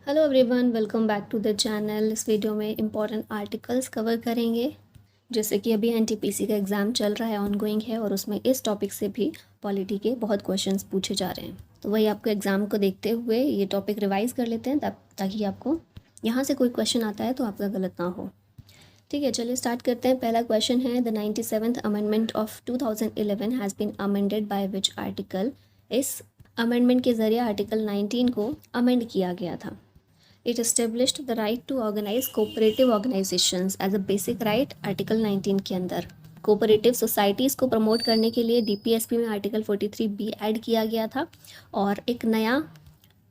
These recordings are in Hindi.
Hello everyone, welcome back to the channel. इस वीडियो में इम्पॉर्टेंट आर्टिकल्स कवर करेंगे। जैसे कि अभी एनटीपीसी का एग्ज़ाम चल रहा है, ऑनगोइंग है, और उसमें इस टॉपिक से भी पॉलिटी के बहुत क्वेश्चंस पूछे जा रहे हैं। तो वही आपको एग्ज़ाम को देखते हुए ये टॉपिक रिवाइज कर लेते हैं ताकि आपको यहाँ से कोई क्वेश्चन आता है तो आपका गलत ना हो। ठीक है, चलिए स्टार्ट करते हैं। पहला क्वेश्चन है, the 97th amendment of 2011 has been amended by which article. इस अमेंडमेंट के ज़रिए आर्टिकल 19 को अमेंड किया गया था। It established the right to organize cooperative organizations as a basic right, article 19 के अंदर। कोऑपरेटिव सोसाइटीज़ को प्रमोट करने के लिए डीपीएसपी में आर्टिकल 43B ऐड किया गया था और एक नया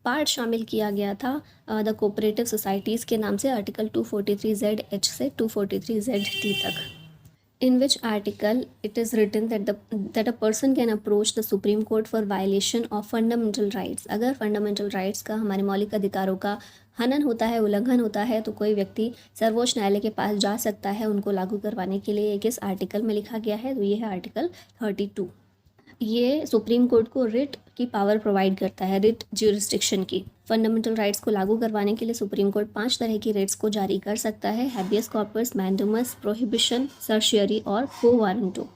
पार्ट शामिल किया गया था द कोऑपरेटिव सोसाइटीज़ के नाम से, आर्टिकल 243ZH से 243ZT तक। In which article it is written that a person can approach the Supreme Court for violation of fundamental rights। अगर फंडामेंटल राइट्स का, हमारे मौलिक अधिकारों का हनन होता है, उल्लंघन होता है, तो कोई व्यक्ति सर्वोच्च न्यायालय के पास जा सकता है उनको लागू करवाने के लिए। किस आर्टिकल में लिखा गया है? तो ये है आर्टिकल 32। ये सुप्रीम कोर्ट को रिट की पावर प्रोवाइड करता है, रिट ज्यूरिस्डिक्शन की। फंडामेंटल राइट्स को लागू करवाने के लिए सुप्रीम कोर्ट 5 तरह की रिट्स को जारी कर सकता है: habeas corpus, mandamus, prohibition, certiorari और quo warranto.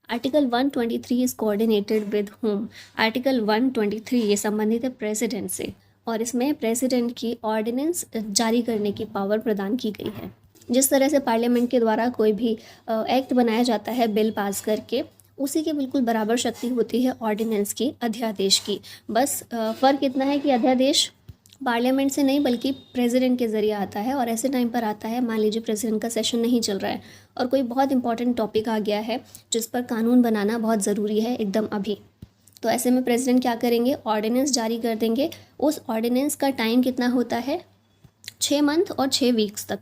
Article 123 is coordinated with home. Article 123 ये संबंधित है प्रेसिडेंट से, और इसमें प्रेसिडेंट की ऑर्डिनेंस जारी करने की पावर प्रदान की गई है। जिस तरह से पार्लियामेंट के द्वारा कोई भी एक्ट बनाया जाता है बिल पास करके, उसी के बिल्कुल बराबर शक्ति होती है ऑर्डिनेंस की, अध्यादेश की। बस फ़र्क इतना है कि अध्यादेश पार्लियामेंट से नहीं बल्कि प्रेसिडेंट के ज़रिए आता है, और ऐसे टाइम पर आता है, मान लीजिए प्रेसिडेंट का सेशन नहीं चल रहा है और कोई बहुत इंपॉर्टेंट टॉपिक आ गया है जिस पर कानून बनाना बहुत ज़रूरी है एकदम अभी। तो ऐसे में प्रेसिडेंट क्या करेंगे? ऑर्डिनेंस जारी कर देंगे। उस ऑर्डिनेंस का टाइम कितना होता है? 6 मंथ और 6 वीक्स तक।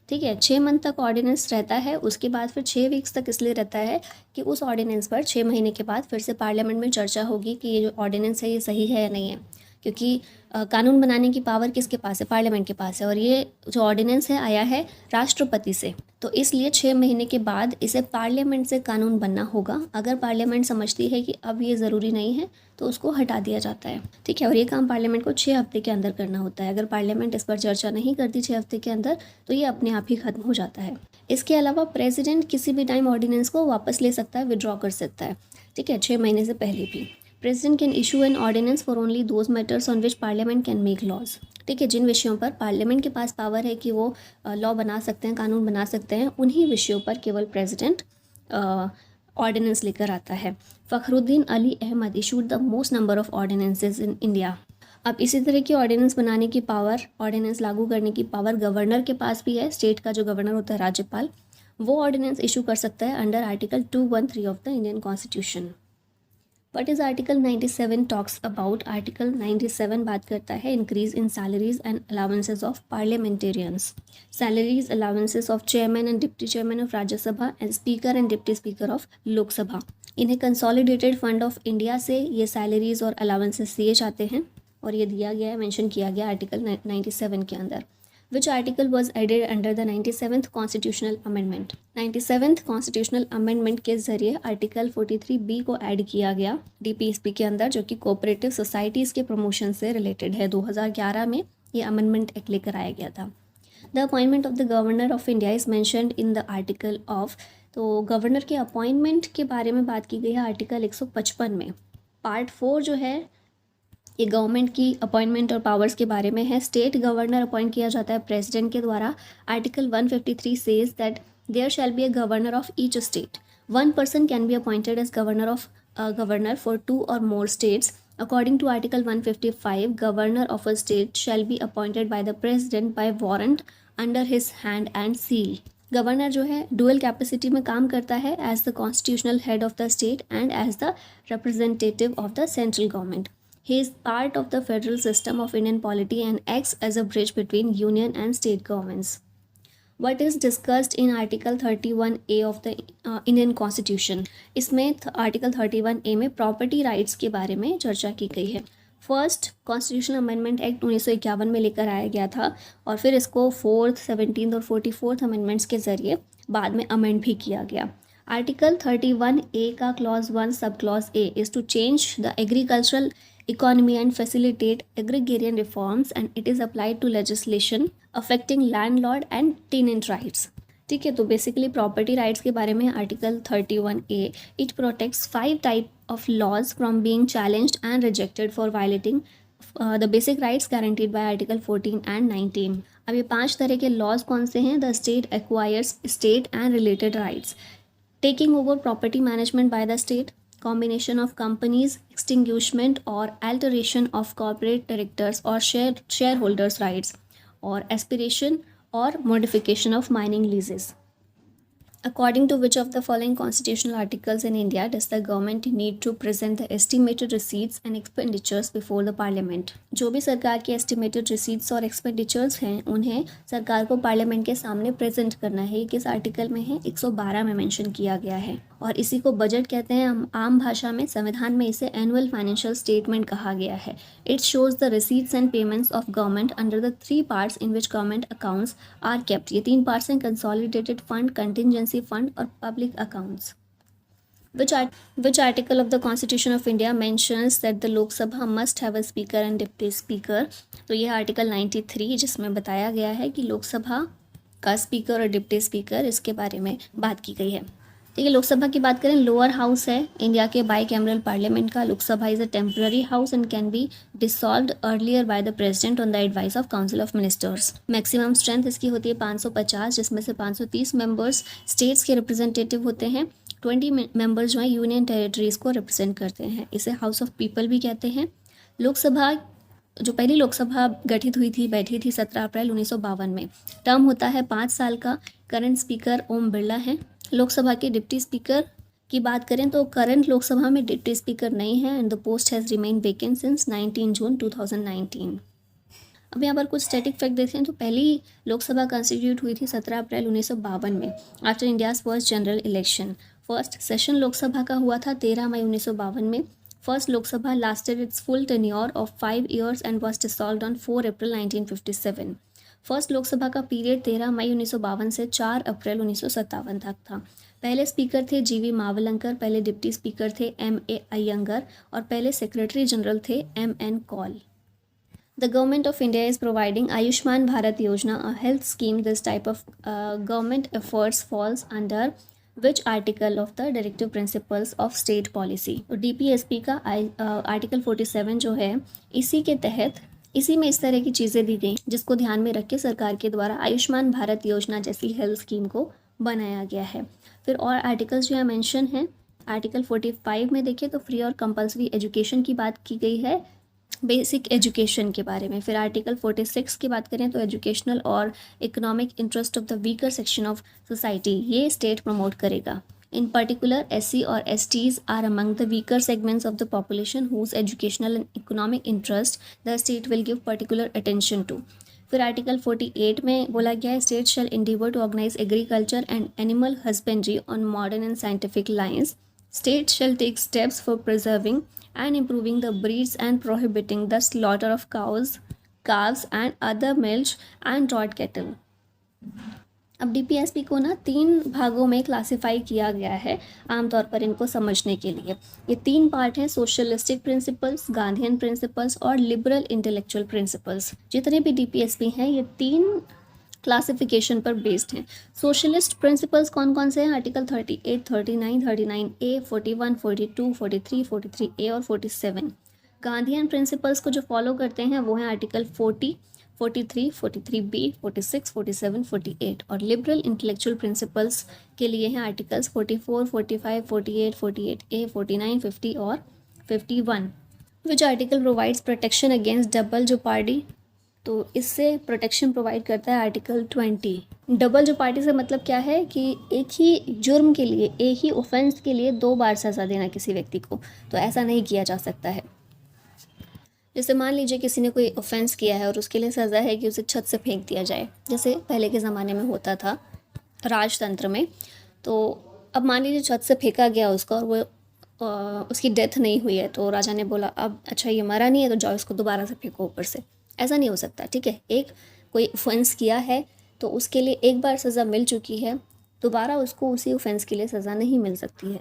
ठीक है, 6 मंथ तक ऑर्डिनेंस रहता है, उसके बाद फिर 6 वीक्स तक इसलिए रहता है कि उस ऑर्डिनेंस पर 6 महीने के बाद फिर से पार्लियामेंट में चर्चा होगी कि ये जो ऑर्डिनेंस है ये सही है या नहीं है। क्योंकि कानून बनाने की पावर किसके पास है? पार्लियामेंट के पास है, और ये जो ऑर्डिनेंस है आया है राष्ट्रपति से। तो इसलिए 6 महीने के बाद इसे पार्लियामेंट से कानून बनना होगा। अगर पार्लियामेंट समझती है कि अब ये ज़रूरी नहीं है तो उसको हटा दिया जाता है। ठीक है, और ये काम पार्लियामेंट को 6 हफ्ते के अंदर करना होता है। अगर पार्लियामेंट इस पर चर्चा नहीं करती 6 हफ्ते के अंदर तो ये अपने आप ही खत्म हो जाता है। इसके अलावा प्रेसिडेंट किसी भी टाइम ऑर्डिनेंस को वापस ले सकता है, विड्रॉ कर सकता है। ठीक है, 6 महीने से पहले भी। President can issue an ordinance for only those matters on which parliament can make laws. ठीक है, जिन विषयों पर पार्लियामेंट के पास पावर है कि वो लॉ बना सकते हैं, कानून बना सकते हैं, उन्हीं विषयों पर केवल प्रेसिडेंट ऑर्डिनेंस लेकर आता है। Fakhruddin Ali Ahmed issued the most number of ordinances in India. अब इसी तरह की ऑर्डिनेंस बनाने की पावर, ऑर्डिनेंस लागू करने की पावर गवर्नर के पास भी है। स्टेट का जो गवर्नर होता है, राज्यपाल, वो ऑर्डिनेंस इशू कर सकता है under article 213 of the Indian constitution. What is article 97 talks about? Article 97 बात करता है increase in salaries and allowances of parliamentarians. Salaries allowances of chairman and deputy chairman of Rajya Sabha and speaker and deputy speaker of Lok Sabha. इन्हें कंसोलिडेटेड फंड ऑफ इंडिया से ये सैलरीज और अलाउंसेस दिए जाते हैं, और ये दिया गया है, मेंशन किया गया आर्टिकल 97 के अंदर। Which article was added under the 97th Constitutional Amendment? 97th Constitutional Amendment के ज़रिए आर्टिकल 43B को ऐड किया गया डीपीएसपी के अंदर, जो कि कोऑपरेटिव सोसाइटीज़ के प्रमोशन से रिलेटेड है। 2011 में ये अमेंडमेंट एक्ट लेकर आया गया था। The appointment of the governor of India is mentioned in the article of. तो गवर्नर के अपॉइंटमेंट के बारे में बात की गई है आर्टिकल 155 में। पार्ट 4 जो है ये गवर्नमेंट की अपॉइंटमेंट और पावर्स के बारे में है। स्टेट गवर्नर अपॉइंट किया जाता है प्रेसिडेंट के द्वारा। Article 153 says that there shall be a governor of each state. One person can be appointed as governor for 2 or more states. According to article 155, governor of a state shall be appointed by the president by warrant under his hand and seal. Governor जो है डुअल कैपेसिटी में काम करता है, as the constitutional head of the state and as the representative of the central government. He is part of the federal system of Indian polity and acts as a bridge between union and state governments. What is discussed in Article 31A of the Indian Constitution? इसमें आर्टिकल 31A में प्रॉपर्टी राइट्स के बारे में चर्चा की गई है। फर्स्ट कॉन्स्टिट्यूशनल अमेंडमेंट एक्ट 1951 में लेकर आया गया था, और फिर इसको 4th, 17th और 44th अमेंडमेंट्स के ज़रिए बाद में अमेंड भी किया गया। आर्टिकल 31A का clause 1 sub clause A is to change the agricultural economy and facilitate agrarian reforms, and it is applied to legislation affecting landlord and tenant rights. ठीक है, तो बेसिकली प्रॉपर्टी राइट्स के बारे में article 31A, it protects 5 type of laws from being challenged and rejected for violating the basic rights guaranteed by article 14 and 19. अब ये 5 तरह के लॉज कौन से हैं? The state acquires state and related rights, taking over property management by the state, combination of companies, extinguishment or alteration of corporate directors or shareholders' rights, or aspiration or modification of mining leases. According to which of the following constitutional articles in India does the government need to present the estimated receipts and expenditures before the parliament? जो भी सरकार की estimated receipts और expenditures हैं उन्हें सरकार को पार्लियामेंट के सामने प्रेजेंट करना है. ये किस आर्टिकल में है? 112 में मेंशन किया गया है और इसी को बजट कहते हैं. आम भाषा में संविधान में इसे एनुअल फाइनेंशियल स्टेटमेंट कहा गया है. It shows the receipts and payments of government under the 3 parts in which government accounts are kept. ये 3 पार्ट्स हैं: कंसोलिडेटेड फंड, कंटिजेंसी फंड और public accounts. Which article of the Constitution of India mentions that the Lok Sabha must have a speaker and deputy speaker? तो ये आर्टिकल 93 जिसमें बताया गया है कि लोकसभा का स्पीकर और डिप्टी स्पीकर, इसके बारे में बात की गई है. ठीक है, लोकसभा की बात करें, लोअर हाउस है इंडिया के बाई कैमरल पार्लियामेंट का. Lok Sabha is a temporary house and can be dissolved earlier bye the president on the advice of council of ministers. Maximum strength इसकी होती है 550, जिसमें से 530 मेंबर्स स्टेट्स के रिप्रेजेंटेटिव होते हैं. 20 मेंबर्स जो हैं यूनियन टेरिटरीज़ को रिप्रेजेंट करते हैं. इसे हाउस ऑफ पीपल भी कहते हैं. लोकसभा, जो पहली लोकसभा गठित हुई थी, बैठी थी 17 अप्रैल 1952 में. टर्म होता है 5 साल का. करंट स्पीकर ओम बिरला हैं. लोकसभा के डिप्टी स्पीकर की बात करें तो करंट लोकसभा में डिप्टी स्पीकर नहीं है and the post has remain vacant since 19 जून 2019. अब यहाँ पर कुछ स्टैटिक फैक्ट देखते हैं. तो पहली लोकसभा कंस्टिट्यूट हुई थी 17 अप्रैल 1952 में after India's first general election. First session Lok Sabha का हुआ था 13 मई 1952 में. First Lok Sabha lasted it's full tenure of 5 years and was dissolved on 4 April 1957. First Lok Sabha का पीरियड 13 मई 1952 से 4 अप्रैल 1957 तक था. पहले स्पीकर थे GV मावलंकर, पहले डिप्टी स्पीकर थे MA अयंगर और पहले सेक्रेटरी जनरल थे MN Kaul. The Government of India is providing Ayushman Bharat Yojana, a health scheme. This type of government efforts falls under which article of the Directive Principles of State Policy? तो DPSP का आर्टिकल 47 जो है, इसी के तहत इसी में इस तरह की चीज़ें दी गई जिसको ध्यान में रख के सरकार के द्वारा आयुष्मान भारत योजना जैसी हेल्थ स्कीम को बनाया गया है. फिर और आर्टिकल्स जो है मेंशन हैं. आर्टिकल 45 में देखिए तो फ्री और कंपलसरी एजुकेशन की बात की गई है, बेसिक एजुकेशन के बारे में. फिर आर्टिकल 46 की बात करें तो एजुकेशनल और economic interest of the weaker section of society, ये स्टेट प्रमोट करेगा. In particular, SC or STs are among the weaker segments of the population whose educational and economic interest the state will give particular attention to. फिर आर्टिकल 48 में बोला गया है, state shall endeavour to organize agriculture and animal husbandry on modern and scientific lines. State shall take steps for preserving and improving the breeds and prohibiting the slaughter of cows, calves and other milch and draught cattle. अब DPSP को ना 3 भागों में क्लासिफाई किया गया है आमतौर पर इनको समझने के लिए. ये 3 पार्ट हैं: सोशलिस्टिक प्रिंसिपल्स, गांधीयन प्रिंसिपल्स और लिबरल इंटेलेक्चुअल प्रिंसिपल्स. जितने भी DPSP हैं ये 3 क्लासिफिकेशन पर बेस्ड हैं. सोशलिस्ट प्रिंसिपल्स कौन कौन से हैं? आर्टिकल 38, 39, 39A, 41, 42, 43, 43A और 47. गांधीयन प्रिंसिपल्स को जो फॉलो करते हैं वो हैं आर्टिकल 40, 43, 43B, 46, 47, 48. और लिबरल इंटेलेक्चुअल प्रिंसिपल्स के लिए हैं आर्टिकल्स 44, 45, 48, 48A, 49, 50 और 51. Which article provides protection against double jeopardy? तो इससे प्रोटेक्शन प्रोवाइड करता है आर्टिकल 20. डबल जेओपार्डी से मतलब क्या है कि एक ही जुर्म के लिए, एक ही ऑफेंस के लिए 2 बार सज़ा देना किसी व्यक्ति को, तो ऐसा नहीं किया जा सकता है. जैसे मान लीजिए किसी ने कोई ऑफेंस किया है और उसके लिए सज़ा है कि उसे छत से फेंक दिया जाए, जैसे पहले के ज़माने में होता था राजतंत्र में. तो अब मान लीजिए छत से फेंका गया उसका और वो उसकी डेथ नहीं हुई है, तो राजा ने बोला अब अच्छा ये मरा नहीं है तो जाओ इसको दोबारा से फेंको ऊपर से. ऐसा नहीं हो सकता. ठीक है, एक कोई ऑफेंस किया है तो उसके लिए एक बार सज़ा मिल चुकी है, दोबारा उसको उसी ऑफेंस के लिए सज़ा नहीं मिल सकती है.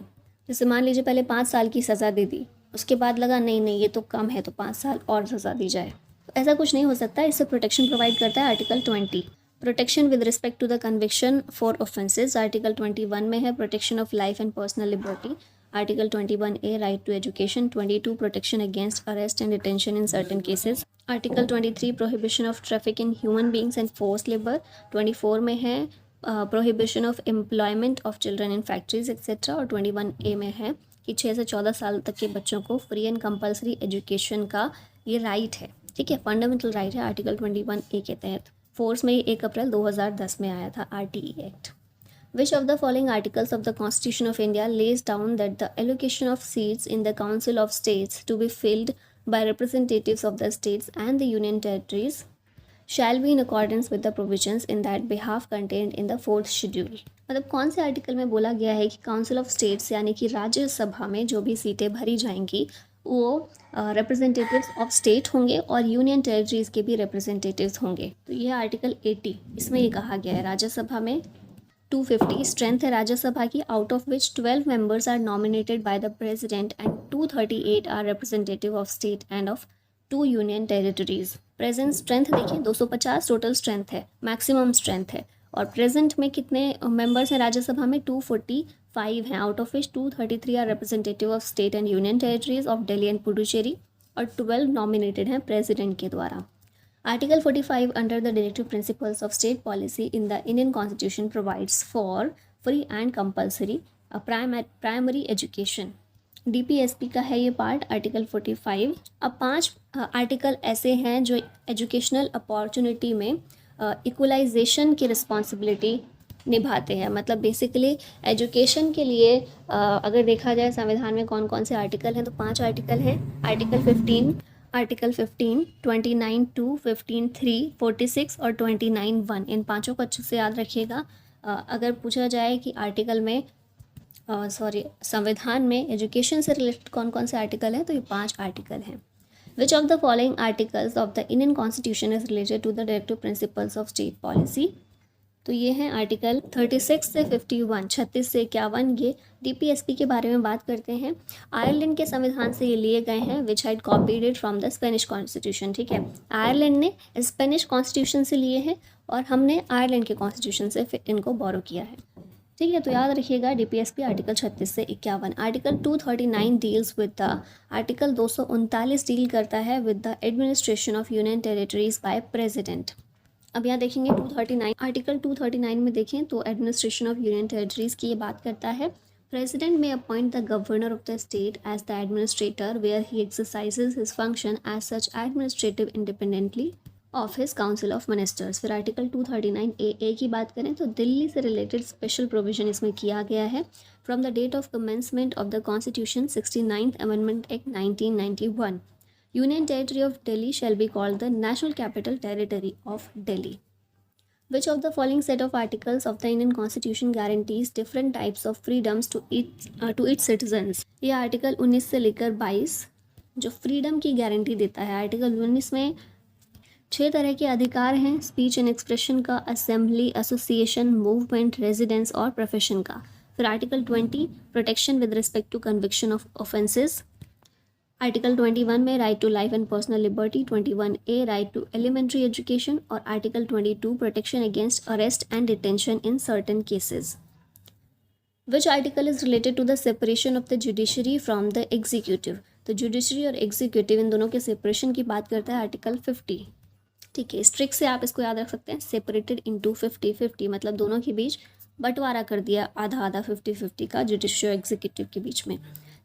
जैसे मान लीजिए पहले 5 साल की सज़ा दे दी, उसके बाद लगा नहीं नहीं ये तो कम है, तो 5 साल और सज़ा दी जाए। तो ऐसा कुछ नहीं हो सकता। इससे प्रोटेक्शन प्रोवाइड करता है article 20। Protection with respect to the conviction for offences article 21 में है। Protection of life and personal liberty article 21A, right to education. 22 protection against arrest and detention in certain cases. Article 23 prohibition of traffic in human beings and force labour. 24 में है prohibition of employment of children in factories etcetera. और 21A में है कि 6 से 14 साल तक के बच्चों को फ्री एंड कंपलसरी एजुकेशन का ये राइट है, ठीक है, फंडामेंटल राइट है आर्टिकल 21A के तहत। फोर्स में 1 अप्रैल 2010 में आया था RTE act. Which of the following articles of the Constitution of India lays down that the allocation of seats in the Council of States to be filled by representatives of the states and the union territories shall be in accordance with the provisions in that behalf contained in the 4th schedule? मतलब कौन से आर्टिकल में बोला गया है कि काउंसिल ऑफ स्टेट्स यानी कि राज्यसभा में जो भी सीटें भरी जाएंगी वो रिप्रेजेंटेटिव्स ऑफ स्टेट होंगे और यूनियन टेरिटरीज के भी रिप्रेजेंटेटिव्स होंगे। तो ये आर्टिकल 80 इसमें ये कहा गया है राज्यसभा में 250 स्ट्रेंथ है राज्यसभा की, out of which 12 members are nominated by the president and 238 are representative of state and of 2 union territories. Present strength देखिए 250 टोटल स्ट्रेंथ है, मैक्सिमम स्ट्रेंथ है। और प्रेजेंट में कितने मेंबर्स हैं राज्यसभा में? 245 हैं, out of which 233 are representative of state and union territories of Delhi and Puducherry और 12 नॉमिनेटेड हैं प्रेसिडेंट के द्वारा। Article 45 under the directive principles of state policy in the Indian Constitution provides for free and compulsory primary education. DPSP का है ये पार्ट आर्टिकल 45। अब 5 आर्टिकल ऐसे हैं जो एजुकेशनल अपॉर्चुनिटी में इक्वलाइजेशन की रिस्पॉन्सिबिलिटी निभाते हैं। मतलब बेसिकली एजुकेशन के लिए अगर देखा जाए संविधान में कौन कौन से आर्टिकल हैं तो 5 आर्टिकल हैं। आर्टिकल 15, 29(2), 15(3), 46 और 29(1), इन पांचों को अच्छे से याद रखिएगा। अगर पूछा जाए कि आर्टिकल में संविधान में एजुकेशन से रिलेटेड कौन कौन से आर्टिकल हैं तो ये 5 आर्टिकल हैं। Which of the following articles of the Indian constitution is related to the directive principles of state policy? तो ये हैं आर्टिकल 36 से 51, 36 से 51, ये DPSP के बारे में बात करते हैं। आयरलैंड के संविधान से ये लिए गए हैं which had copied it from the Spanish constitution, ठीक है। आयरलैंड ने स्पेनिश कॉन्स्टिट्यूशन से लिए हैं और हमने आयरलैंड के कॉन्स्टिट्यूशन से फिर इनको बोरो किया है, ठीक है। तो याद रखिएगा DPSP आर्टिकल 36 से 51। Article 239 deals with the, article 239 deal करता है with the administration of union territories by president. अब यहाँ देखेंगे 239, आर्टिकल 239 में देखें तो एडमिनिस्ट्रेशन ऑफ यूनियन टेरिटरीज की ये बात करता है। President may appoint the governor of the state as the administrator where he exercises his function as such administrative independently of his council of ministers. फिर आर्टिकल 239A की बात करें तो दिल्ली से रिलेटेड स्पेशल प्रोविजन इसमें किया गया है। From the date of commencement of the constitution 69th amendment act 1991, Union Territory of Delhi shall be called the National Capital Territory of Delhi. Which of the following set of articles of the Indian Constitution guarantees different types of freedoms to its citizens? ये आर्टिकल 19 से लेकर 22 जो फ्रीडम की गारंटी देता है। आर्टिकल 19 में 6 तरह के अधिकार हैं, स्पीच एंड एक्सप्रेशन का, असेंबली, एसोसिएशन, मूवमेंट, रेजिडेंस और प्रोफेशन का। फिर article 20 protection with respect to conviction of offences. Article 21 में right to life and personal liberty, 21A right to elementary education और article 22 protection against arrest and detention in certain cases. Which article is related to the separation of the judiciary from the executive? तो जुडिशरी और एग्जीक्यूटिव इन दोनों के सेपरेशन की बात करता है आर्टिकल 50, ठीक है। स्ट्रिक्ट से आप इसको याद रख सकते हैं, सेपरेटेड इनटू 50-50 मतलब दोनों के बीच बंटवारा कर दिया आधा आधा 50-50 का जुडिशरी और एग्जीक्यूटिव के बीच में।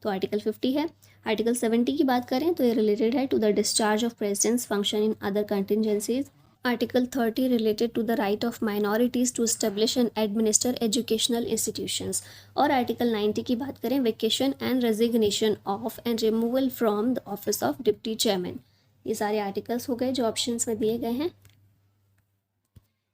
तो आर्टिकल 50 है। आर्टिकल 70 की बात करें तो ये रिलेटेड है to the discharge of president's function in other contingencies. Article 30 related to the right of minorities to establish and administer educational institutions. और आर्टिकल 90 की बात करें vacation and resignation of and removal from the office of deputy chairman. ये सारे आर्टिकल्स हो गए जो ऑप्शंस में दिए गए हैं।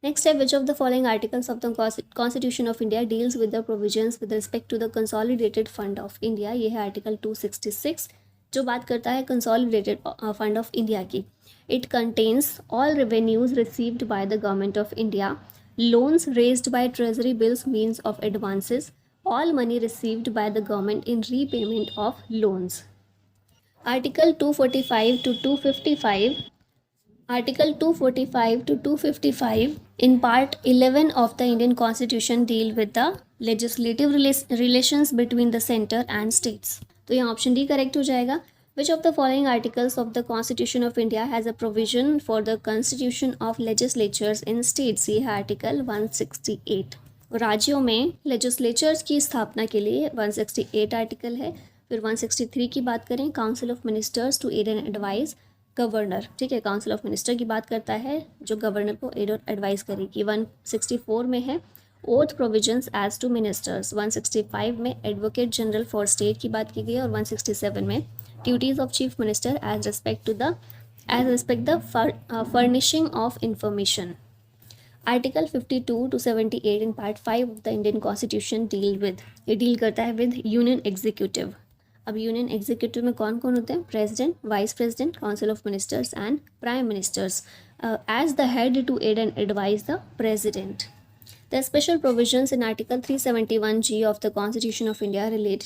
नेक्स्ट है which of the following articles of the constitution of India deals with the provisions with respect to the consolidated fund of India? ये है आर्टिकल 266 जो बात करता है कंसोलिडेटेड फंड ऑफ इंडिया की। It contains all revenues received by the government of India, loans raised by treasury bills means of advances, all money received by the government in repayment of loans. Article 245 to 255. Article 245 to 255 in Part 11 of the Indian Constitution deal with the legislative relations between the center and states. तो यहाँ ऑप्शन डी करेक्ट हो जाएगा. Which of the following articles of the Constitution of India has a provision for the constitution of legislatures in states? ये है आर्टिकल 168. राज्यों में लेजिस्लेचर्स की स्थापना के लिए 168 आर्टिकल है. फिर 163 की बात करें, council of ministers to aid and advice governor. ठीक है, काउंसिल ऑफ मिनिस्टर की बात करता है जो गवर्नर को एड और एडवाइस करेगी. 164 में है oath provisions as to ministers. 165 में एडवोकेट जनरल फॉर स्टेट की बात की गई है. और 167 में duties of chief minister as respect the furnishing of information. Article 52 to 78 in part 5 of the Indian constitution ये डील करता है विद यूनियन एग्जीक्यूटिव. अब यूनियन एग्जीक्यूटिव में कौन कौन होते हैं? President, vice president, council of ministers and prime ministers as the head to aid and advise the president. The special provisions in Article 371G of the Constitution of India relate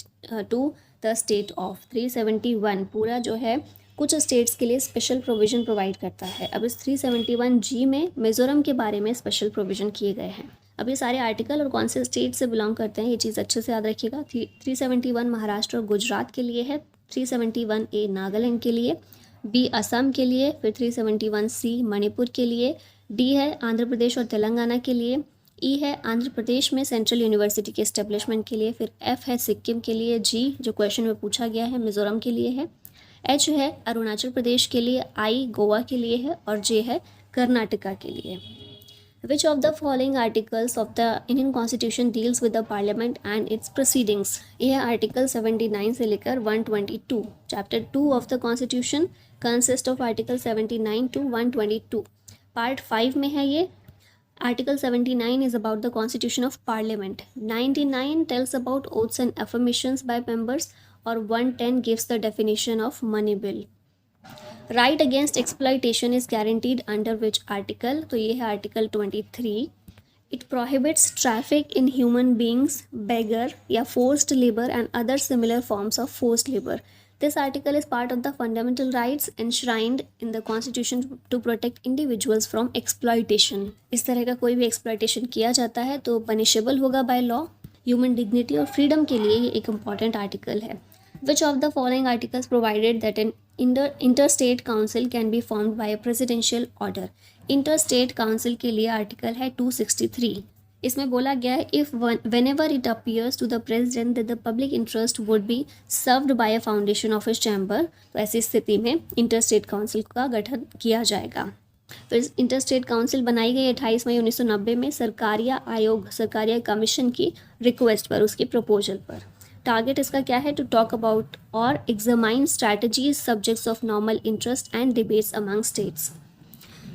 to the state of. 371 पूरा जो है कुछ स्टेट्स के लिए स्पेशल प्रोविज़न प्रोवाइड करता है. अब इस 371G में मिज़ोरम के बारे में स्पेशल प्रोविज़न किए गए हैं. अब ये सारे आर्टिकल और कौन से स्टेट से बिलोंग करते हैं ये चीज़ अच्छे से याद रखिएगा. 371 महाराष्ट्र और गुजरात के लिए है. 371A नागालैंड के लिए, बी असम के लिए, फिर 371C मणिपुर के लिए, डी है आंध्र प्रदेश और तेलंगाना के लिए, ई है आंध्र प्रदेश में सेंट्रल यूनिवर्सिटी के एस्टेब्लिशमेंट के लिए, फिर एफ है सिक्किम के लिए, जी जो क्वेश्चन में पूछा गया है मिज़ोरम के लिए है, एच है अरुणाचल प्रदेश के लिए, आई गोवा के लिए है और जे है कर्नाटका के लिए. Which of the following articles of the Indian constitution deals with the parliament and its proceedings. ये है आर्टिकल 79 से लेकर 122. Chapter 2 of the constitution consist of article 79 to 122. Part 5 में है ये. Article 79 is about the constitution of parliament. 99 tells about oaths and affirmations by members और 110 gives the definition of money bill. Right against exploitation is guaranteed under which article? तो ये है article 23. It prohibits traffic in human beings, beggar या forced labor and other similar forms of forced labor. This article is part of the fundamental rights enshrined in the Constitution to protect individuals from exploitation. इस तरह का कोई भी exploitation किया जाता है तो punishable होगा by law. Human dignity और freedom के लिए ये एक important article है. Which of the following articles provided that an interstate council can be formed by a presidential order? Interstate council के लिए article है 263. इसमें बोला गया है if whenever it appears to the president that the public interest would be served by a foundation of his chamber, तो ऐसी स्थिति में इंटरस्टेट काउंसिल का गठन किया जाएगा. फिर इंटरस्टेट काउंसिल बनाई गई 28 मई 1990 में सरकारिया आयोग, सरकारिया कमीशन की रिक्वेस्ट पर, उसके प्रपोजल पर. टारगेट इसका क्या है? टू टॉक अबाउट और examine strategies subjects of normal interest and debates among states.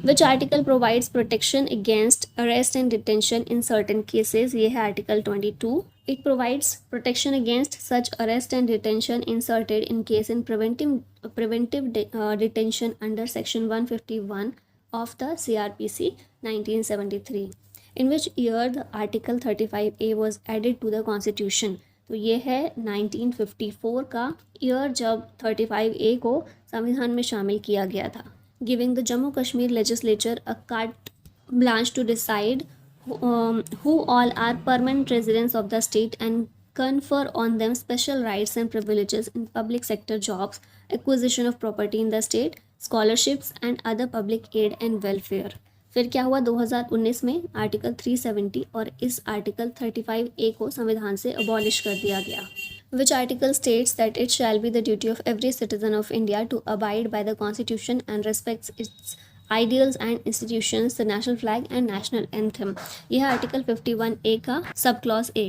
Which article provides protection against arrest and detention in certain cases? ये है article 22. It provides protection against such arrest and detention inserted in case in preventive detention under section 151 of the CRPC 1973. In which year the article 35A was added to the constitution? तो ये है 1954 का ईयर जब 35A को संविधान में शामिल किया गया था. Giving the Jammu Kashmir legislature a carte blanche to decide who all are permanent residents of the state and confer on them special rights and privileges in public sector jobs, acquisition of property in the state, scholarships and other public aid and welfare. फिर क्या हुआ 2019 में आर्टिकल 370 और इस आर्टिकल 35A को संविधान से अबॉलिश कर दिया गया. Which article states that it shall be the duty of every citizen of India to abide by the Constitution and respects its ideals and institutions, the national flag and national anthem. यह आर्टिकल 51A का sub clause A.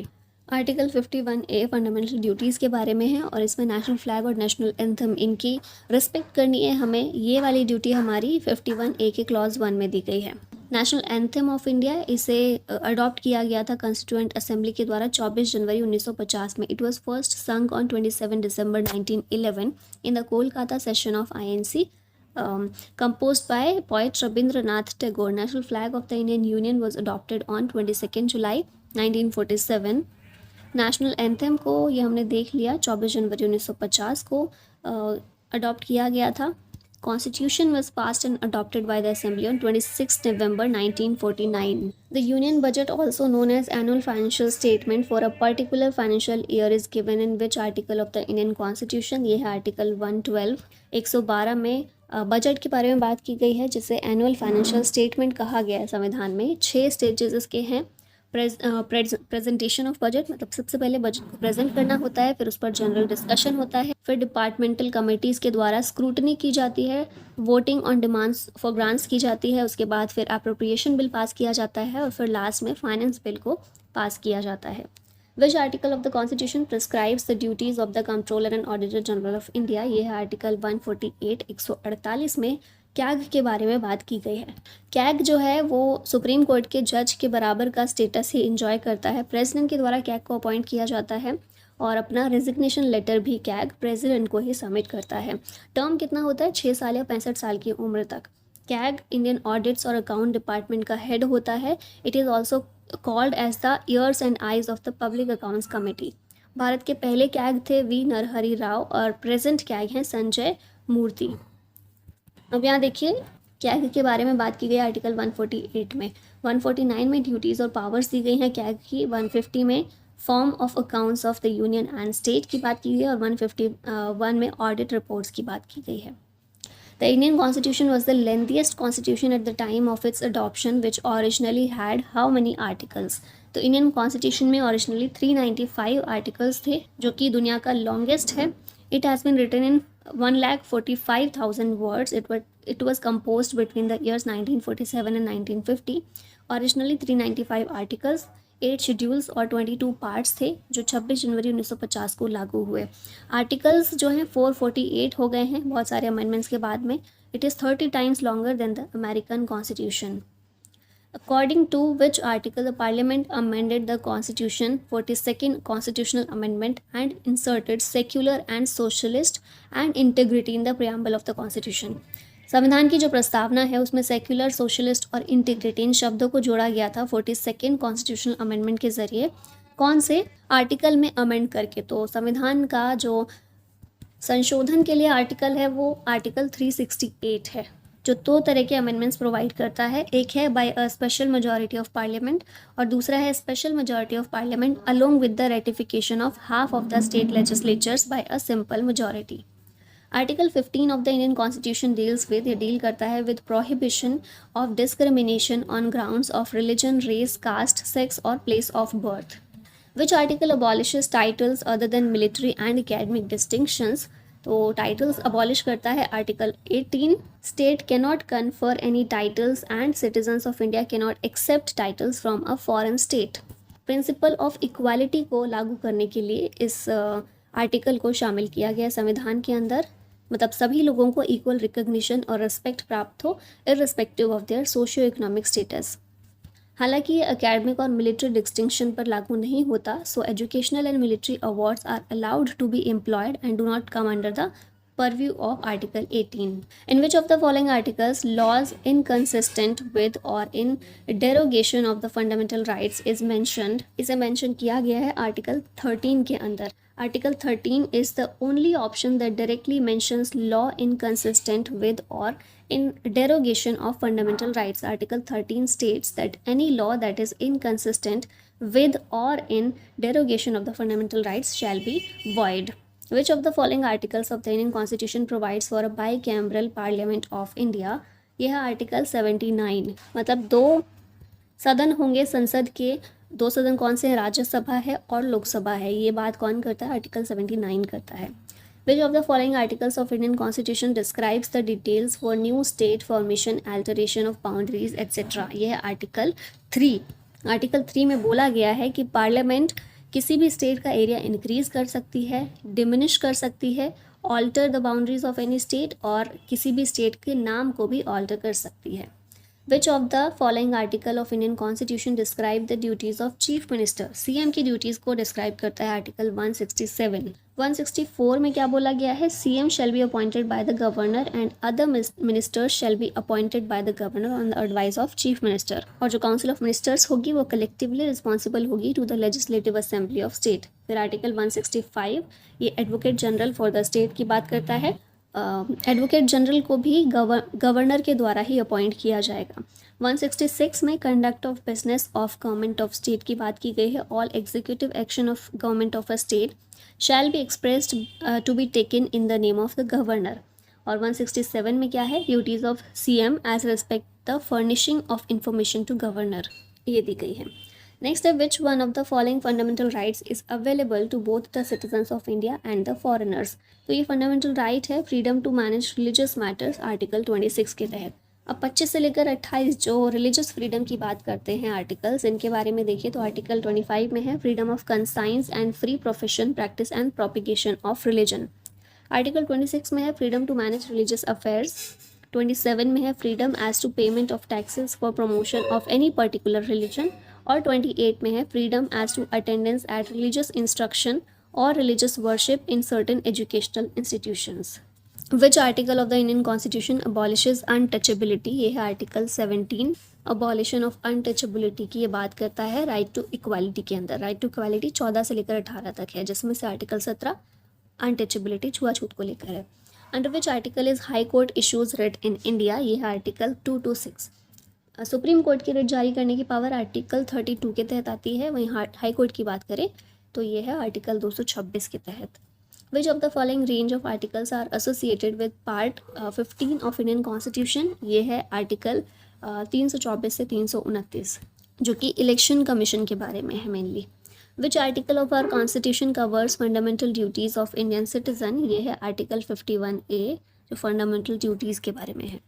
Article 51A fundamental duties के बारे में है और इसमें नेशनल फ्लैग और नेशनल एंथम इनकी रिस्पेक्ट करनी है हमें. ये वाली ड्यूटी हमारी 51A के क्लॉज 1 में दी गई है. नेशनल एंथम ऑफ इंडिया इसे अडॉप्ट किया गया था कॉन्स्टिट्यूएंट असेंबली के द्वारा 24 जनवरी 1950 में. इट वाज फर्स्ट संग on 27 December 1911 in the Kolkata session of INC composed by poet Rabindranath Tagore. National flag of the Indian Union was adopted on 22 July 1947. National anthem को ये हमने देख लिया 24 जनवरी 1950 को अडॉप्ट किया गया था? Constitution was passed and adopted by the Assembly on 26 November 1949. The Union Budget, also known as Annual Financial Statement for a particular financial year, is given in which article of the Indian Constitution? ये है आर्टिकल 112। 112 में बजट के बारे में बात की गई है, जिसे एनुअल फाइनेंशियल स्टेटमेंट कहा गया है संविधान में। 6 स्टेजेस इसके हैं। प्रेजेंटेशन ऑफ बजट, मतलब सबसे पहले बजट को प्रेजेंट करना होता है, फिर उस पर जनरल डिस्कशन होता है, फिर डिपार्टमेंटल कमेटीज़ के द्वारा स्क्रूटनी की जाती है, voting on demands for grants की जाती है, उसके बाद फिर अप्रोप्रिएशन बिल पास किया जाता है और फिर लास्ट में फाइनेंस बिल को पास किया जाता है। विच article of the constitution prescribes the duties of the controller and auditor general of India? ये है आर्टिकल 148। 148 में कैग के बारे में बात की गई है। कैग जो है वो सुप्रीम कोर्ट के जज के बराबर का स्टेटस ही इंजॉय करता है। प्रेसिडेंट के द्वारा कैग को अपॉइंट किया जाता है और अपना रेजिग्नेशन लेटर भी कैग प्रेसिडेंट को ही सबमिट करता है। टर्म कितना होता है? 6 साल या 65 साल की उम्र तक। कैग इंडियन ऑडिट्स और अकाउंट डिपार्टमेंट का हेड होता है। It is also called as the ears and eyes of the public accounts committee. Bharat के पहले कैग थे वी नरहरि राव और प्रेजेंट कैग हैं संजय मूर्ति। अब यहाँ देखिए कैग के बारे में बात की गई आर्टिकल 148 में। 149 में ड्यूटीज़ और पावर्स दी गई हैं कैग की। 150 में form of accounts of the union and state की बात की गई है और 151 में ऑडिट रिपोर्ट्स की बात की गई है। The Indian constitution was the lengthiest constitution at the time of its adoption which originally had how many articles? तो इंडियन कॉन्स्टिट्यूशन में ओरिजिनली 395 आर्टिकल्स थे, जो कि दुनिया का लॉन्गेस्ट है। It has been written in 1,45,000 words. It was composed between the years 1947 and 1950. Originally 395 articles, 8 schedules और 22 parts थे, जो 26 जनवरी 1950 को लागू हुए। आर्टिकल्स जो हैं 448 हो गए हैं बहुत सारे अमेंडमेंट्स के बाद में। It is 30 times longer than the American Constitution. According to which article the Parliament amended the Constitution? 42nd Constitutional Amendment and inserted secular and socialist and integrity in the preamble of the Constitution. संविधान की जो प्रस्तावना है उसमें सेक्युलर, सोशलिस्ट और इंटीग्रिटी इन शब्दों को जोड़ा गया था 42nd कॉन्स्टिट्यूशनल अमेंडमेंट के ज़रिए। कौन से आर्टिकल में अमेंड करके? तो संविधान का जो संशोधन के लिए आर्टिकल है वो आर्टिकल 368 है, जो 2 तरह के अमेंडमेंट्स प्रोवाइड करता है। एक है by a special majority of parliament और दूसरा है special majority of parliament along with the ratification of half of the state legislatures by a simple majority. Article 15 of the Indian constitution deals with, ये डील करता है with prohibition of discrimination on grounds of religion, race, caste, sex और place of birth. Which article abolishes titles other than military and academic distinctions? तो टाइटल्स अबॉलिश करता है article 18। State cannot confer any titles and citizens of India cannot accept titles from a foreign state. Principle of equality को लागू करने के लिए इस आर्टिकल को शामिल किया गया संविधान के अंदर, मतलब सभी लोगों को इक्वल रिकग्निशन और रिस्पेक्ट प्राप्त हो irrespective of their socio economic status. हालांकि ये एकेडमिक और मिलिट्री डिस्टिंक्शन पर लागू नहीं होता, so educational and military awards are allowed to be employed and do not come under the purview of Article 18. In which of the following articles laws inconsistent with or in derogation of the fundamental rights is mentioned? इसे mention किया गया है Article 13 के अंदर। Article 13 is the only option that directly mentions law inconsistent with or in derogation of fundamental rights. Article 13 states that any law that is inconsistent with or in derogation of the fundamental rights shall be void. Which of the following articles of the Indian Constitution provides for a bicameral Parliament of India? यह है आर्टिकल 79, मतलब 2 सदन होंगे संसद के। 2 सदन कौन से हैं? राज्यसभा है और लोकसभा है। ये बात कौन करता है? आर्टिकल 79 करता है। Which of the following articles of Indian Constitution describes the details for new state formation, alteration of boundaries, etc. यह है आर्टिकल 3। आर्टिकल 3 में बोला गया है कि पार्लियामेंट किसी भी स्टेट का एरिया इंक्रीज़ कर सकती है, डिमिनिश कर सकती है, alter the boundaries of any state, और किसी भी स्टेट के नाम को भी ऑल्टर कर सकती है। Which of the following article of Indian constitution describe the duties of chief minister? CM की ड्यूटीज़ को डिस्क्राइब करता है आर्टिकल 167। 164 में क्या बोला गया है? CM shall be appointed by the governor and other ministers shall be appointed by the governor on the advice of chief minister. और जो काउंसिल ऑफ मिनिस्टर्स होगी वो कलेक्टिवली रिस्पॉन्सिबल होगी to the legislative assembly of state. फिर आर्टिकल 165 ये advocate general for the state की बात करता है। एडवोकेट जनरल को भी गवर्नर के द्वारा ही अपॉइंट किया जाएगा। 166 में conduct of business of government of state की बात की गई है। All executive action of government of a state shall be expressed to be taken in the name of the governor. और 167 में क्या है, duties of CM as respect the furnishing of information to governor, ये दी गई है। नेक्स्ट है, which one of the following fundamental rights is available to both the citizens of India and the foreigners. तो ये फंडामेंटल राइट है freedom to manage religious matters, article 26 के तहत। अब 25 से लेकर 28 जो रिलीजियस फ्रीडम की बात करते हैं आर्टिकल्स, इनके बारे में देखिए तो आर्टिकल 25 में है freedom of conscience and free profession, practice and propagation of religion. Article 26 में है freedom to manage religious affairs. 27 में है freedom as to payment of taxes for promotion of any particular religion. और 28 में है freedom as to attendance at religious instruction और religious worship in certain educational institutions. Which article of the Indian constitution abolishes untouchability, ये है आर्टिकल 17। अबॉलिशन ऑफ अनटचेबिलिटी की ये बात करता है राइट टू इक्वालिटी के अंदर। राइट टू इक्वालिटी 14 से लेकर 18 तक है, जिसमें से आर्टिकल 17 अनटचेबिलिटी छुआछूत को लेकर है। Under which article is high court issues writ in India, ये है आर्टिकल 226। सुप्रीम कोर्ट की रिट जारी करने की पावर आर्टिकल 32 के तहत आती है। वहीं हाई कोर्ट की बात करें तो ये है आर्टिकल 226 के तहत। Which of the following range of articles are associated with part 15 of Indian constitution, ये है आर्टिकल 324 से 329, जो कि इलेक्शन कमीशन के बारे में है mainly. Which article of our constitution covers fundamental duties of Indian citizen, ये है आर्टिकल 51A, जो फंडामेंटल ड्यूटीज़ के बारे में है।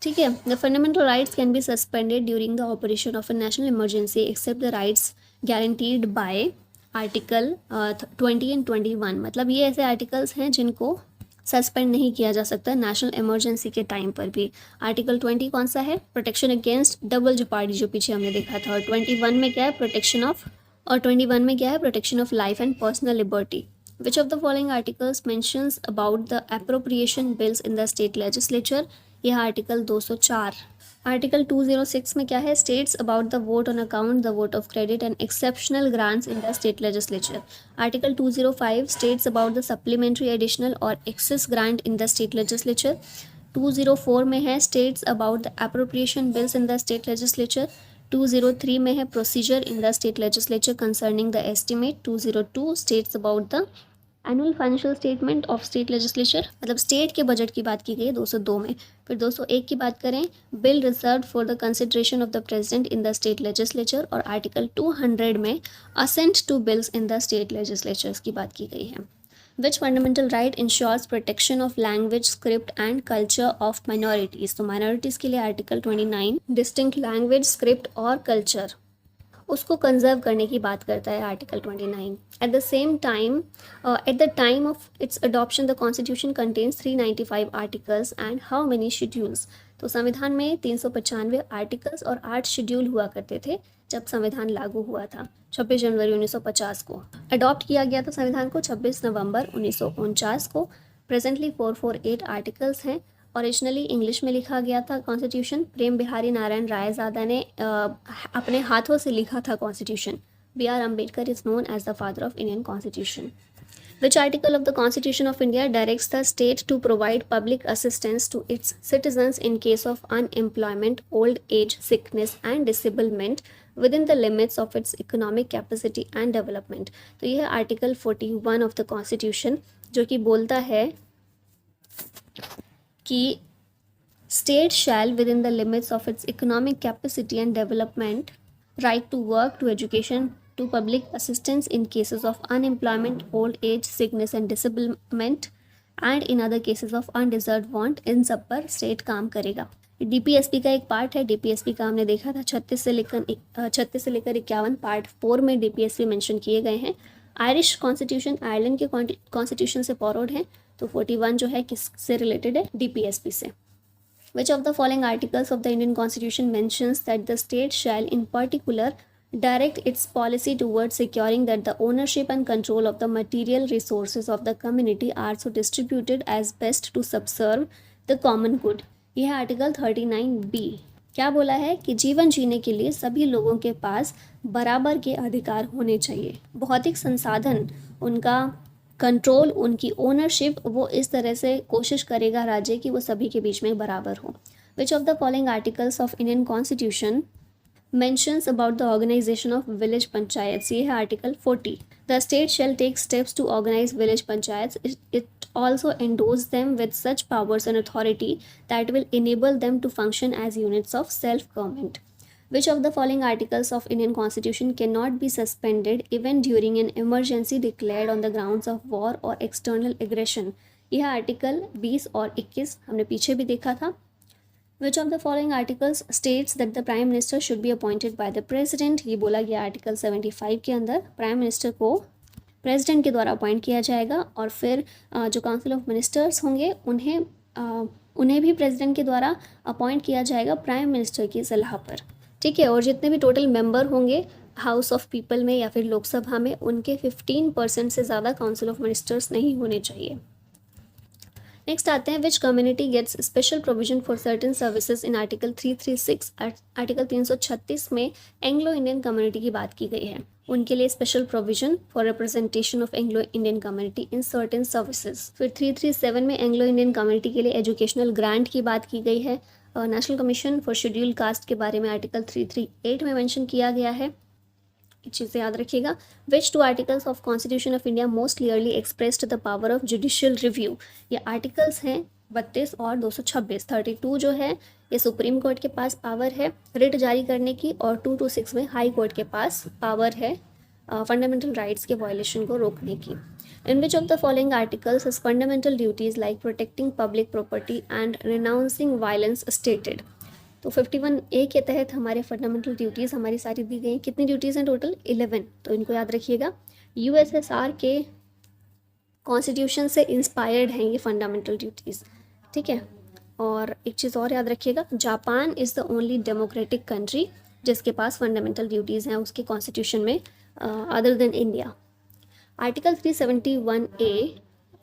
ठीक है, the fundamental rights can be suspended during the operation of a national emergency except the rights guaranteed by article 20 and 21। मतलब ये ऐसे आर्टिकल्स हैं जिनको सस्पेंड नहीं किया जा सकता नेशनल इमरजेंसी के टाइम पर भी। आर्टिकल 20 कौन सा है, प्रोटेक्शन अगेंस्ट डबल जेपार्डी, जो पीछे हमने देखा था। और 21 में क्या है, protection of life and personal liberty. Which of the following articles mentions about the appropriation bills in the state legislature, यह आर्टिकल 204। आर्टिकल 206 में क्या है, states about the vote on account the vote of credit and exceptional grants in the state legislature. Article 205 states about the supplementary additional और excess grant in the state legislature. 204 में है states about the appropriation bills in the state legislature. 203 में है procedure in the state legislature concerning the estimate. 202 states about the annual financial statement of state legislature, मतलब स्टेट के बजट की बात की गई है 202 में। फिर 201 की बात करें, bill reserve for the consideration of the president in the state legislature. और आर्टिकल 200 में assent to bills in the state legislatures की बात की गई है। Which fundamental right ensures protection of language, script and culture of minorities. तो माइनॉरिटीज़ के लिए आर्टिकल 29 डिस्टिंक्ट लैंग्वेज, स्क्रिप्ट और कल्चर उसको कंजर्व करने की बात करता है article 29। At the time of its adoption the constitution contains 395 articles and how many schedules. तो संविधान में 395 आर्टिकल्स और 8 शेड्यूल हुआ करते थे जब संविधान लागू हुआ था 26 जनवरी 1950 को। अडॉप्ट किया गया था संविधान को 26 नवंबर 1949 को। प्रेजेंटली 448 आर्टिकल्स हैं। ओरिजिनली इंग्लिश में लिखा गया था कॉन्स्टिट्यूशन। प्रेम बिहारी नारायण रायज़ादा ने अपने हाथों से लिखा था constitution. B.R. Ambedkar is known as the father of Indian constitution. Which article of the Constitution of India directs the state to provide public assistance to its citizens in case of unemployment, old age, sickness and disablement within the limits of its economic capacity and development? तो यह है आर्टिकल 41 ऑफ द कॉन्स्टिट्यूशन, जो कि बोलता है कि state shall within the limits of its economic capacity and development right to work, to education, to public assistance in cases of unemployment, old age, sickness and disablement and in other cases of undeserved want। इन सब पर स्टेट काम करेगा। DPSP का एक पार्ट है। DPSP का हमने देखा था 36 से लेकर 51 पार्ट 4 में DPSP मेंशन किए गए हैं। आयरिश कॉन्स्टिट्यूशन आयरलैंड के कॉन्स्टिट्यूशन से फॉरवर्ड है, तो 41 जो है किससे रिलेटेड है, DPSP से। Which of the following articles of the Indian Constitution mentions that the state shall in particular direct its policy towards securing that the ownership and control of the material resources of the community are so distributed as best to subserve the common good? यह है आर्टिकल 39B। क्या बोला है कि जीवन जीने के लिए सभी लोगों के पास बराबर के अधिकार होने चाहिए। भौतिक संसाधन उनका कंट्रोल, उनकी ओनरशिप, वो इस तरह से कोशिश करेगा राज्य कि वो सभी के बीच में बराबर हो। विच of the following articles of Indian constitution mentions about the organization of village panchayats, ये है article 40। The state shall take steps to organize village panchayats. It also endows them with such powers and authority that will enable them to function as units of self-government. Which of the following articles of Indian Constitution cannot be suspended even during an emergency declared on the grounds of war or external aggression? यह आर्टिकल 20 और 21 हमने पीछे भी देखा था। Which of the following articles states that the Prime Minister should be appointed by the President? ये बोला गया आर्टिकल 75 के अंदर प्राइम मिनिस्टर को प्रेसिडेंट के द्वारा अपॉइंट किया जाएगा, और फिर जो काउंसिल ऑफ मिनिस्टर्स होंगे उन्हें भी प्रेसिडेंट के द्वारा अपॉइंट किया जाएगा प्राइम मिनिस्टर की सलाह पर। ठीक है, और जितने भी टोटल मेंबर होंगे हाउस ऑफ पीपल में या फिर लोकसभा में, उनके 15% से ज़्यादा काउंसिल ऑफ मिनिस्टर्स नहीं होने चाहिए। नेक्स्ट आते हैं, which community gets special provision for certain services in article 336। Article 336 में एंग्लो इंडियन कम्युनिटी की बात की गई है, उनके लिए special provision for representation of Anglo Indian community in certain services. फिर 337 में एंग्लो इंडियन कम्युनिटी के लिए एजुकेशनल ग्रांट की बात की गई है। National commission for schedule caste के बारे में आर्टिकल 338 में मेंशन किया गया है, चीज़ें याद रखिएगा। Which two articles of constitution of India most clearly expressed the power of judicial review. ये आर्टिकल्स हैं 32 और 226। 32 जो है ये सुप्रीम कोर्ट के पास पावर है रिट जारी करने की, और 2 to 6 में हाई कोर्ट के पास पावर है फंडामेंटल राइट्स के वायलेशन को रोकने की। In which of the following articles is fundamental duties like protecting public property and renouncing violence stated. तो 51A के तहत हमारे फंडामेंटल ड्यूटीज़ हमारी सारी दी गई हैं। कितनी ड्यूटीज़ हैं टोटल? 11। तो इनको याद रखिएगा। USSR के कॉन्स्टिट्यूशन से इंस्पायर्ड हैं ये फंडामेंटल ड्यूटीज़। ठीक है, और एक चीज़ और याद रखिएगा, Japan is the only democratic country जिसके पास फंडामेंटल ड्यूटीज़ हैं उसके कॉन्स्टिट्यूशन में, other than India. Article 371A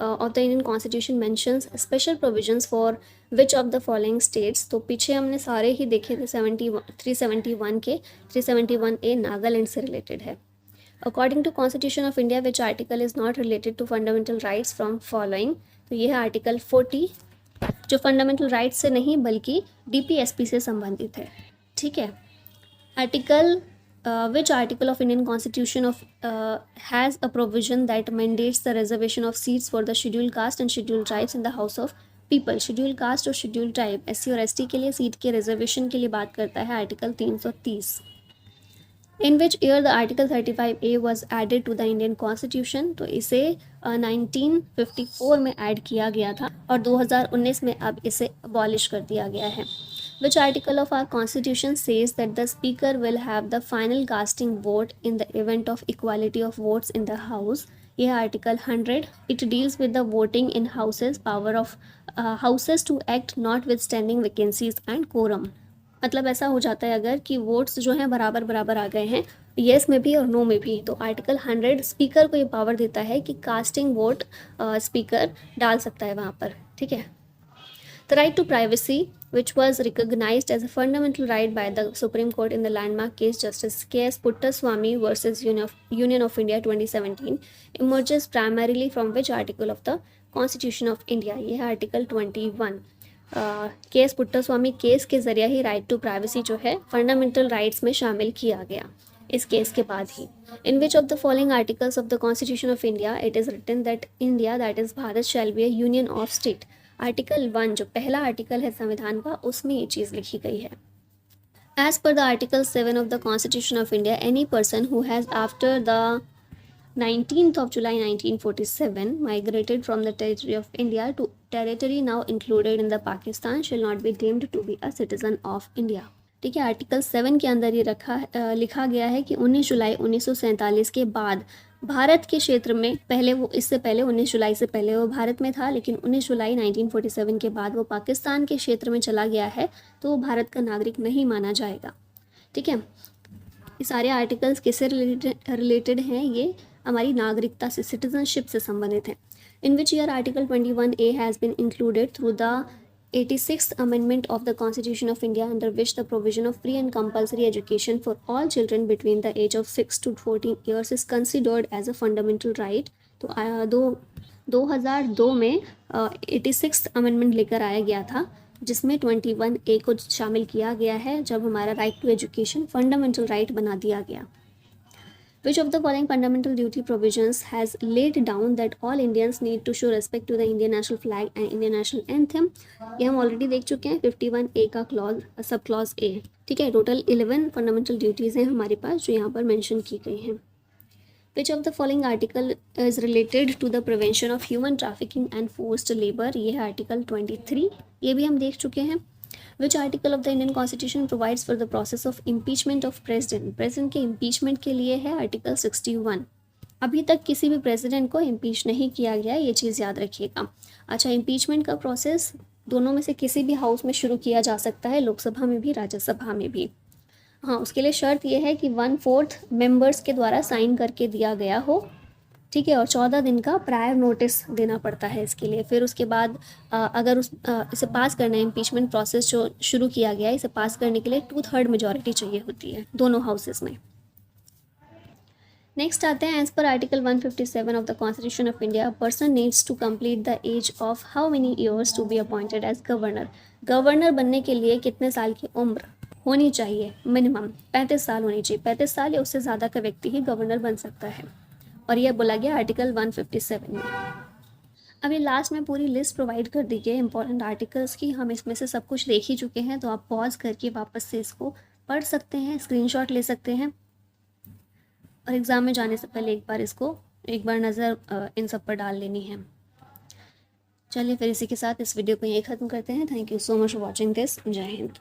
of the Indian Constitution mentions special provisions for which of the following states? तो पीछे हमने सारे ही देखे थे 371 के। 371A नागालैंड से रिलेटेड है। According to Constitution of India, which article is not related to fundamental rights from following? तो ये है आर्टिकल 40 जो फंडामेंटल राइट्स से नहीं बल्कि DPSP से संबंधित है। ठीक है, article which article of Indian Constitution has a provision that mandates the reservation of seats for the scheduled caste and scheduled tribes in the House of People? scheduled caste और scheduled tribe SC और ST के लिए सीट के रिजर्वेशन के लिए बात करता है article 330। In which year the article 35A was added to the Indian Constitution? तो इसे 1954 में ऐड किया गया था और 2019 में अब इसे abolish कर दिया गया है। Which article of our constitution says that the speaker will have the final casting vote in the event of equality of votes in the house? यह article 100। It deals with the voting in houses, power of houses to act notwithstanding vacancies and quorum। मतलब ऐसा हो जाता है अगर कि वोट्स जो हैं बराबर बराबर आ गए हैं, येस में भी और नो में भी, तो आर्टिकल 100 स्पीकर को ये पावर देता है कि कास्टिंग वोट स्पीकर डाल सकता है वहाँ पर। ठीक है, The right to privacy, which was recognized as a fundamental right by the Supreme Court in the landmark case Justice K.S. Puttaswamy versus Union of India 2017, emerges primarily from which article of the Constitution of India? ये है आर्टिकल 21। K.S. Puttaswamy केस के ज़रिए ही राइट टू प्राइवेसी जो है फंडामेंटल राइट्स में शामिल किया गया इस केस के बाद ही। In which of the following articles of the constitution of India it is written that India that is Bharat shall be a union of state? Article 1 जो पहला आर्टिकल है संविधान का, उसमें ये चीज़ लिखी गई है। As per the article 7 of the constitution of India, any person who has after the 19th of July 1947 migrated from the territory of India to territory now included in the Pakistan shall not be deemed to be a citizen of India। ठीक है, आर्टिकल 7 के अंदर ये लिखा गया है कि 19 जुलाई 1947 के बाद भारत के क्षेत्र में, पहले वो इससे पहले 19 जुलाई से पहले वो भारत में था, लेकिन 19 जुलाई 1947 के बाद वो पाकिस्तान के क्षेत्र में चला गया है तो वो भारत का नागरिक नहीं माना जाएगा। ठीक है, ये सारे आर्टिकल्स किससे रिलेटेड हैं? ये हमारी नागरिकता से, सिटीजनशिप से संबंधित हैं। In which year article 21A has been included through the 86th Amendment of the Constitution of India, under which the provision of free and compulsory education for all children between the age of 6 to 14 years is considered as a fundamental right। तो 2002 में 86 अमेंडमेंट लेकर आया गया था, जिसमें 21A को शामिल किया गया है, जब हमारा right to education fundamental right बना दिया गया। Which of the following fundamental duty provisions has laid down that all Indians need to show respect to the Indian national flag and Indian national anthem? ये हम ऑलरेडी देख चुके हैं 51A का क्लॉज सब क्लॉज A। ठीक है, टोटल 11 फंडामेंटल ड्यूटीज़ हैं हमारे पास जो यहाँ पर मेंशन की गई हैं। Which of the following article is related to the prevention of human trafficking and forced labor? ये है आर्टिकल 23, ये भी हम देख चुके हैं। Which article of the Indian Constitution provides for the process of impeachment of president? President के impeachment के लिए है आर्टिकल 61। अभी तक किसी भी प्रेसिडेंट को इम्पीच नहीं किया गया, ये चीज़ याद रखिएगा। अच्छा, इम्पीचमेंट का प्रोसेस दोनों में से किसी भी हाउस में शुरू किया जा सकता है, लोकसभा में भी राज्यसभा में भी। हाँ, उसके लिए शर्त यह है कि 1/4 मेंबर्स के द्वारा साइन करके दिया गया हो। ठीक है, और 14 दिन का प्रायर नोटिस देना पड़ता है इसके लिए। फिर उसके बाद अगर इसे पास करना है, इम्पीचमेंट प्रोसेस जो शुरू किया गया है, इसे पास करने के लिए 2/3 मेजॉरिटी चाहिए होती है दोनों हाउसेस में। नेक्स्ट आते हैं, as per article 157 of the constitution of India, person needs to complete the age of how many years to be appointed as governor? Governor बनने के लिए कितने साल की उम्र होनी चाहिए? मिनिमम 35 साल होनी चाहिए। 35 साल या उससे ज़्यादा का व्यक्ति ही गवर्नर बन सकता है, और यह बोला गया आर्टिकल 157 में। अभी लास्ट में पूरी लिस्ट प्रोवाइड कर दी गई इंपॉर्टेंट आर्टिकल्स की। हम इसमें से सब कुछ देख ही चुके हैं, तो आप पॉज करके वापस से इसको पढ़ सकते हैं, स्क्रीनशॉट ले सकते हैं, और एग्ज़ाम में जाने से पहले एक बार नज़र इन सब पर डाल लेनी है। चलिए फिर इसी के साथ इस वीडियो को यहीं ख़त्म करते हैं। Thank you so much for watching this. जय हिंद।